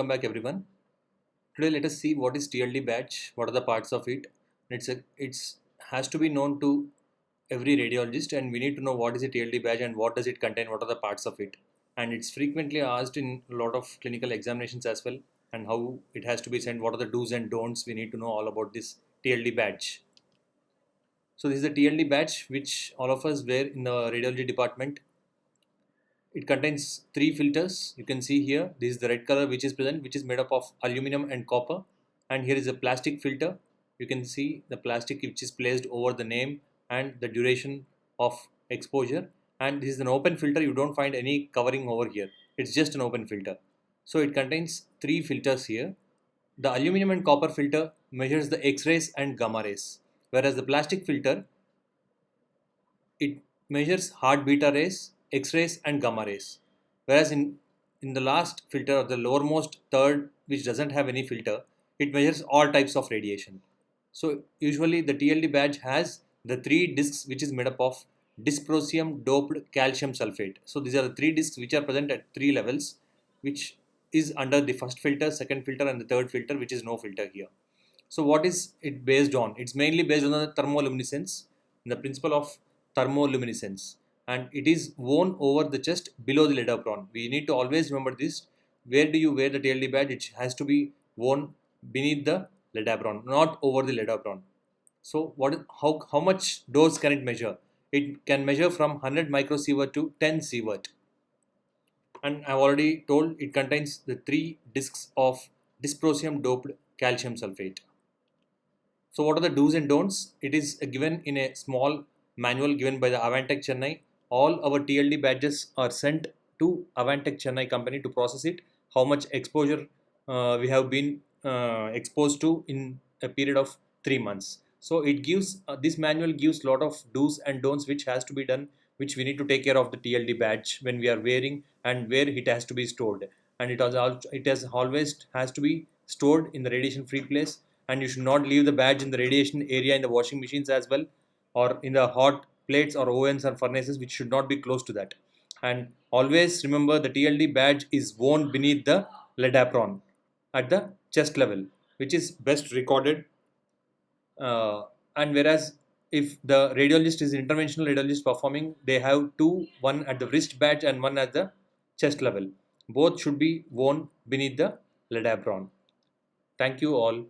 Welcome back everyone. Today let us see what is TLD badge, what are the parts of it. It's has to be known to every radiologist, and we need to know what is a TLD badge and what does it contain, what are the parts of it. And it's frequently asked in a lot of clinical examinations as well, and how it has to be sent, what are the do's and don'ts. We need to know all about this TLD badge. So this is the TLD badge which all of us wear in the radiology department. It contains three filters. You can see here, this is the red color which is present, which is made up of aluminum and copper. And here is a plastic filter. You can see the plastic which is placed over the name and the duration of exposure. And this is an open filter. You don't find any covering over here. It's just an open filter. So it contains three filters here. The aluminum and copper filter measures the X-rays and gamma rays, whereas the plastic filter, it measures hard beta rays, X-rays and gamma rays. Whereas in the last filter, or the lowermost third, which doesn't have any filter, it measures all types of radiation. So usually the TLD badge has the three discs which is made up of dysprosium doped calcium sulfate. So these are the three discs which are present at three levels, which is under the first filter, second filter and the third filter, which is no filter here. So what is it based on? It's mainly based on the thermoluminescence, the principle of thermoluminescence, and it is worn over the chest below the lead apron. We need to always remember this. Where do you wear the TLD badge? It has to be worn beneath the lead apron, not over the lead apron. So how much dose can it measure? It can measure from 100 microsievert to 10 sievert. And I've already told it contains the three discs of dysprosium doped calcium sulfate. So what are the do's and don'ts? It is given in a small manual given by the Avantech Chennai. All our TLD badges are sent to Avantech Chennai company to process it. How much exposure we have been exposed to in a period of 3 months. So it gives this manual gives lot of do's and don'ts which has to be done, which we need to take care of the TLD badge when we are wearing, and where it has to be stored. And it has always has to be stored in the radiation free place, and you should not leave the badge in the radiation area in the washing machines as well, or in the hot plates or ovens or furnaces, which should not be close to that. And always remember, the TLD badge is worn beneath the lead apron at the chest level, which is best recorded. And whereas if the radiologist is interventional radiologist performing, they have two, one at the wrist badge and one at the chest level. Both should be worn beneath the lead apron. Thank you all.